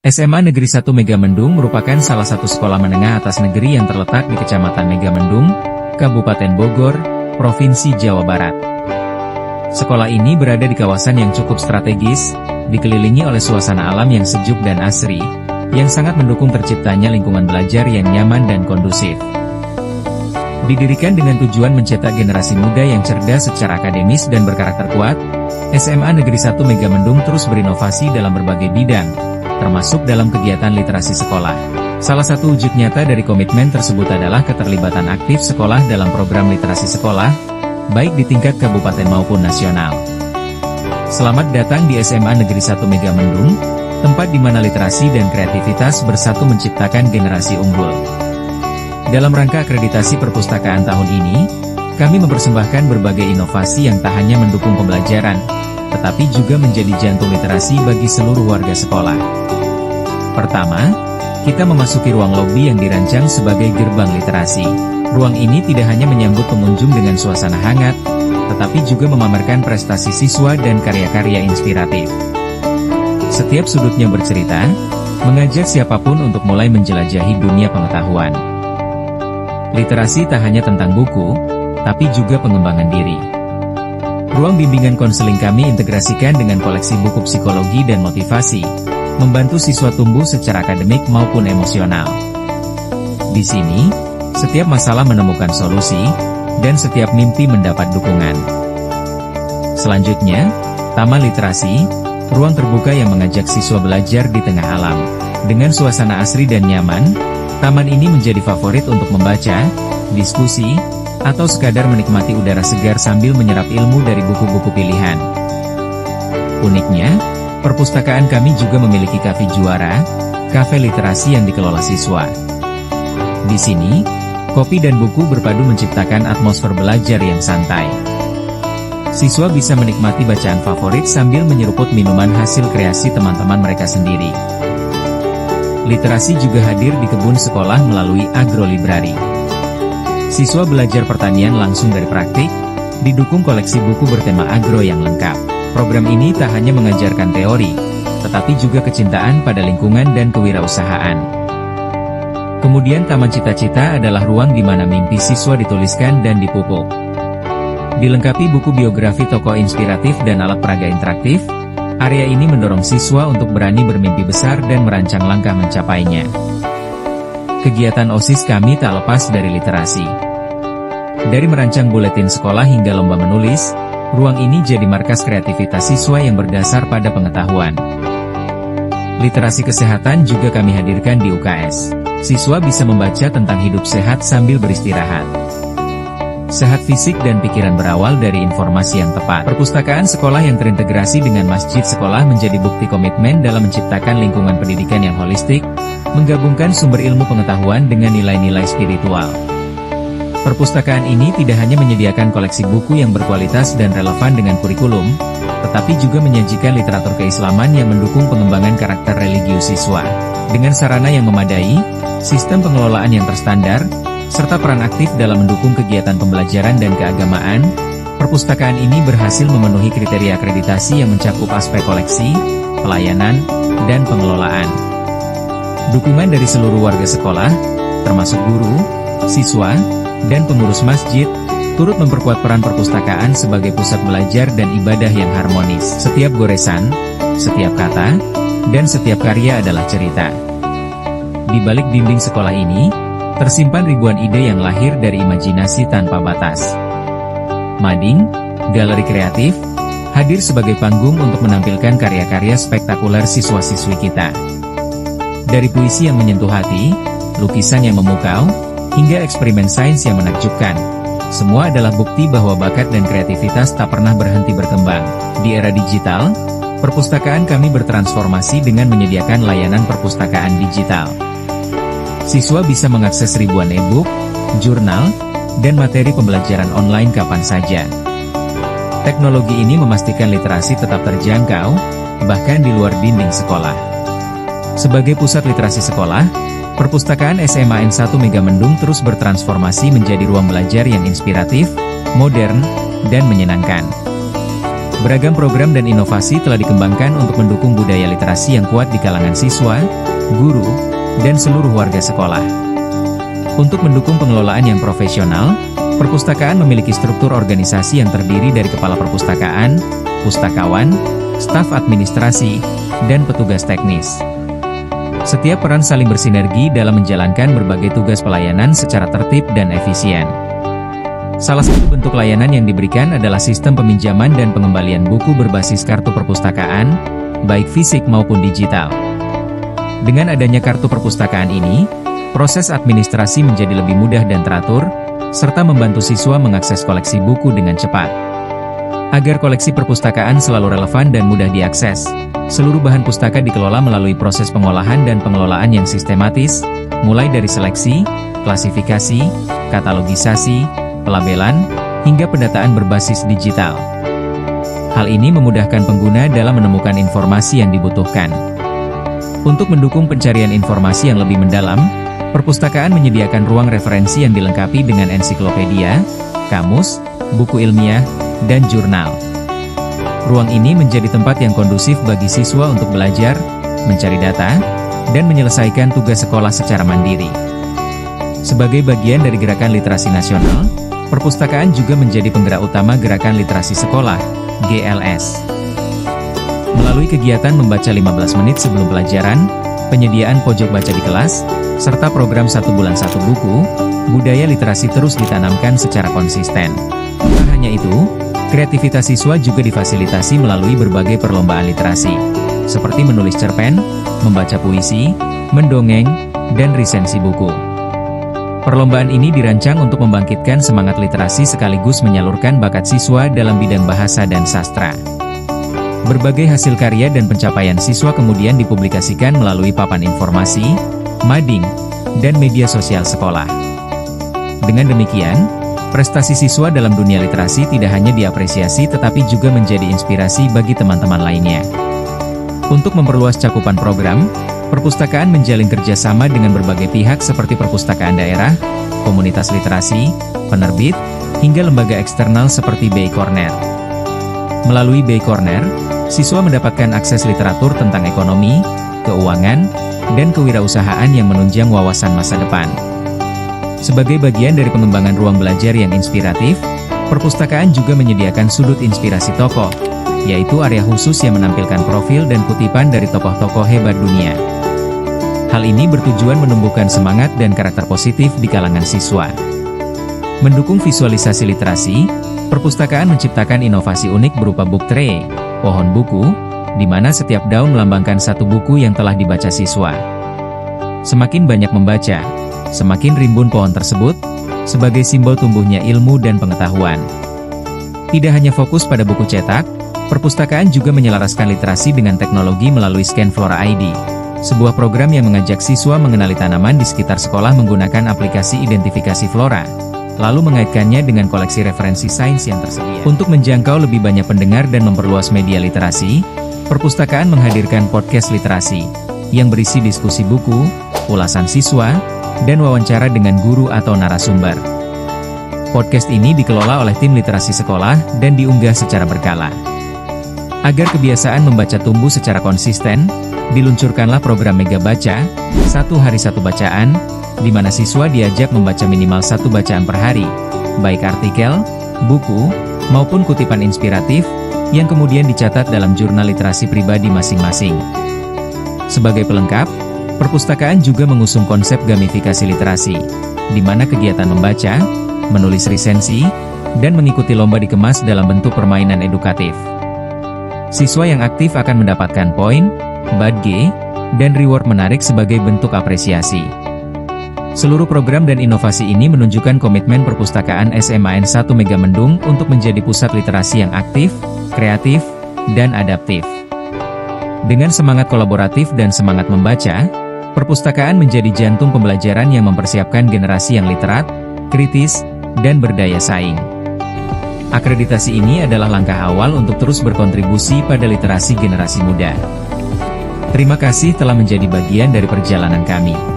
SMA Negeri 1 Megamendung merupakan salah satu sekolah menengah atas negeri yang terletak di Kecamatan Megamendung, Kabupaten Bogor, Provinsi Jawa Barat. Sekolah ini berada di kawasan yang cukup strategis, dikelilingi oleh suasana alam yang sejuk dan asri, yang sangat mendukung terciptanya lingkungan belajar yang nyaman dan kondusif. Didirikan dengan tujuan mencetak generasi muda yang cerdas secara akademis dan berkarakter kuat, SMA Negeri 1 Megamendung terus berinovasi dalam berbagai bidang, termasuk dalam kegiatan literasi sekolah. Salah satu wujud nyata dari komitmen tersebut adalah keterlibatan aktif sekolah dalam program literasi sekolah, baik di tingkat kabupaten maupun nasional. Selamat datang di SMA Negeri 1 Megamendung, tempat di mana literasi dan kreativitas bersatu menciptakan generasi unggul. Dalam rangka akreditasi perpustakaan tahun ini, kami mempersembahkan berbagai inovasi yang tak hanya mendukung pembelajaran, tetapi juga menjadi jantung literasi bagi seluruh warga sekolah. Pertama, kita memasuki ruang lobi yang dirancang sebagai gerbang literasi. Ruang ini tidak hanya menyambut pengunjung dengan suasana hangat, tetapi juga memamerkan prestasi siswa dan karya-karya inspiratif. Setiap sudutnya bercerita, mengajak siapapun untuk mulai menjelajahi dunia pengetahuan. Literasi tak hanya tentang buku, tapi juga pengembangan diri. Ruang bimbingan konseling kami integrasikan dengan koleksi buku psikologi dan motivasi, membantu siswa tumbuh secara akademik maupun emosional. Di sini, setiap masalah menemukan solusi, dan setiap mimpi mendapat dukungan. Selanjutnya, Taman Literasi, ruang terbuka yang mengajak siswa belajar di tengah alam. Dengan suasana asri dan nyaman, taman ini menjadi favorit untuk membaca, diskusi, atau sekadar menikmati udara segar sambil menyerap ilmu dari buku-buku pilihan. Uniknya, perpustakaan kami juga memiliki kafe juara, kafe literasi yang dikelola siswa. Di sini, kopi dan buku berpadu menciptakan atmosfer belajar yang santai. Siswa bisa menikmati bacaan favorit sambil menyeruput minuman hasil kreasi teman-teman mereka sendiri. Literasi juga hadir di kebun sekolah melalui agrolibrari. Siswa belajar pertanian langsung dari praktik, didukung koleksi buku bertema agro yang lengkap. Program ini tak hanya mengajarkan teori, tetapi juga kecintaan pada lingkungan dan kewirausahaan. Kemudian Taman Cita-Cita adalah ruang di mana mimpi siswa dituliskan dan dipupuk. Dilengkapi buku biografi tokoh inspiratif dan alat peraga interaktif, area ini mendorong siswa untuk berani bermimpi besar dan merancang langkah mencapainya. Kegiatan OSIS kami tak lepas dari literasi. Dari merancang buletin sekolah hingga lomba menulis, ruang ini jadi markas kreativitas siswa yang berdasar pada pengetahuan. Literasi kesehatan juga kami hadirkan di UKS. Siswa bisa membaca tentang hidup sehat sambil beristirahat. Sehat fisik dan pikiran berawal dari informasi yang tepat. Perpustakaan sekolah yang terintegrasi dengan masjid sekolah menjadi bukti komitmen dalam menciptakan lingkungan pendidikan yang holistik, menggabungkan sumber ilmu pengetahuan dengan nilai-nilai spiritual. Perpustakaan ini tidak hanya menyediakan koleksi buku yang berkualitas dan relevan dengan kurikulum, tetapi juga menyajikan literatur keislaman yang mendukung pengembangan karakter religius siswa. Dengan sarana yang memadai, sistem pengelolaan yang terstandar, serta peran aktif dalam mendukung kegiatan pembelajaran dan keagamaan, perpustakaan ini berhasil memenuhi kriteria akreditasi yang mencakup aspek koleksi, pelayanan, dan pengelolaan. Dukungan dari seluruh warga sekolah, termasuk guru, siswa, dan pengurus masjid, turut memperkuat peran perpustakaan sebagai pusat belajar dan ibadah yang harmonis. Setiap goresan, setiap kata, dan setiap karya adalah cerita. Di balik dinding sekolah ini, tersimpan ribuan ide yang lahir dari imajinasi tanpa batas. Mading, galeri kreatif, hadir sebagai panggung untuk menampilkan karya-karya spektakuler siswa-siswi kita. Dari puisi yang menyentuh hati, lukisan yang memukau, hingga eksperimen sains yang menakjubkan, semua adalah bukti bahwa bakat dan kreativitas tak pernah berhenti berkembang. Di era digital, perpustakaan kami bertransformasi dengan menyediakan layanan perpustakaan digital. Siswa bisa mengakses ribuan e-book, jurnal, dan materi pembelajaran online kapan saja. Teknologi ini memastikan literasi tetap terjangkau, bahkan di luar dinding sekolah. Sebagai pusat literasi sekolah, perpustakaan SMA N1 Megamendung terus bertransformasi menjadi ruang belajar yang inspiratif, modern, dan menyenangkan. Beragam program dan inovasi telah dikembangkan untuk mendukung budaya literasi yang kuat di kalangan siswa, guru, dan seluruh warga sekolah. Untuk mendukung pengelolaan yang profesional, perpustakaan memiliki struktur organisasi yang terdiri dari kepala perpustakaan, pustakawan, staf administrasi, dan petugas teknis. Setiap peran saling bersinergi dalam menjalankan berbagai tugas pelayanan secara tertib dan efisien. Salah satu bentuk layanan yang diberikan adalah sistem peminjaman dan pengembalian buku berbasis kartu perpustakaan, baik fisik maupun digital. Dengan adanya kartu perpustakaan ini, proses administrasi menjadi lebih mudah dan teratur, serta membantu siswa mengakses koleksi buku dengan cepat. Agar koleksi perpustakaan selalu relevan dan mudah diakses, seluruh bahan pustaka dikelola melalui proses pengolahan dan pengelolaan yang sistematis, mulai dari seleksi, klasifikasi, katalogisasi, pelabelan, hingga pendataan berbasis digital. Hal ini memudahkan pengguna dalam menemukan informasi yang dibutuhkan. Untuk mendukung pencarian informasi yang lebih mendalam, perpustakaan menyediakan ruang referensi yang dilengkapi dengan ensiklopedia, kamus, buku ilmiah, dan jurnal. Ruang ini menjadi tempat yang kondusif bagi siswa untuk belajar, mencari data, dan menyelesaikan tugas sekolah secara mandiri. Sebagai bagian dari Gerakan Literasi Nasional, perpustakaan juga menjadi penggerak utama Gerakan Literasi Sekolah, GLS. Melalui kegiatan membaca 15 menit sebelum pelajaran, penyediaan pojok baca di kelas, serta program 1 bulan 1 buku, budaya literasi terus ditanamkan secara konsisten. Tak hanya itu, kreativitas siswa juga difasilitasi melalui berbagai perlombaan literasi, seperti menulis cerpen, membaca puisi, mendongeng, dan resensi buku. Perlombaan ini dirancang untuk membangkitkan semangat literasi sekaligus menyalurkan bakat siswa dalam bidang bahasa dan sastra. Berbagai hasil karya dan pencapaian siswa kemudian dipublikasikan melalui papan informasi, mading, dan media sosial sekolah. Dengan demikian, prestasi siswa dalam dunia literasi tidak hanya diapresiasi tetapi juga menjadi inspirasi bagi teman-teman lainnya. Untuk memperluas cakupan program, perpustakaan menjalin kerjasama dengan berbagai pihak seperti perpustakaan daerah, komunitas literasi, penerbit, hingga lembaga eksternal seperti BI Corner. Melalui BI Corner, siswa mendapatkan akses literatur tentang ekonomi, keuangan, dan kewirausahaan yang menunjang wawasan masa depan. Sebagai bagian dari pengembangan ruang belajar yang inspiratif, perpustakaan juga menyediakan sudut inspirasi tokoh, yaitu area khusus yang menampilkan profil dan kutipan dari tokoh-tokoh hebat dunia. Hal ini bertujuan menumbuhkan semangat dan karakter positif di kalangan siswa. Mendukung visualisasi literasi, perpustakaan menciptakan inovasi unik berupa book tray, pohon buku, di mana setiap daun melambangkan satu buku yang telah dibaca siswa. Semakin banyak membaca, semakin rimbun pohon tersebut, sebagai simbol tumbuhnya ilmu dan pengetahuan. Tidak hanya fokus pada buku cetak, perpustakaan juga menyelaraskan literasi dengan teknologi melalui Scan Flora ID, sebuah program yang mengajak siswa mengenali tanaman di sekitar sekolah menggunakan aplikasi identifikasi flora, lalu mengaitkannya dengan koleksi referensi sains yang tersedia. Untuk menjangkau lebih banyak pendengar dan memperluas media literasi, perpustakaan menghadirkan podcast literasi, yang berisi diskusi buku, ulasan siswa, dan wawancara dengan guru atau narasumber. Podcast ini dikelola oleh tim literasi sekolah dan diunggah secara berkala. Agar kebiasaan membaca tumbuh secara konsisten, diluncurkanlah program Mega Baca, 1 hari 1 bacaan, di mana siswa diajak membaca minimal 1 bacaan per hari, baik artikel, buku, maupun kutipan inspiratif, yang kemudian dicatat dalam jurnal literasi pribadi masing-masing. Sebagai pelengkap, perpustakaan juga mengusung konsep gamifikasi literasi, di mana kegiatan membaca, menulis resensi, dan mengikuti lomba dikemas dalam bentuk permainan edukatif. Siswa yang aktif akan mendapatkan poin, badge, dan reward menarik sebagai bentuk apresiasi. Seluruh program dan inovasi ini menunjukkan komitmen perpustakaan SMAN 1 Megamendung untuk menjadi pusat literasi yang aktif, kreatif, dan adaptif. Dengan semangat kolaboratif dan semangat membaca, perpustakaan menjadi jantung pembelajaran yang mempersiapkan generasi yang literat, kritis, dan berdaya saing. Akreditasi ini adalah langkah awal untuk terus berkontribusi pada literasi generasi muda. Terima kasih telah menjadi bagian dari perjalanan kami.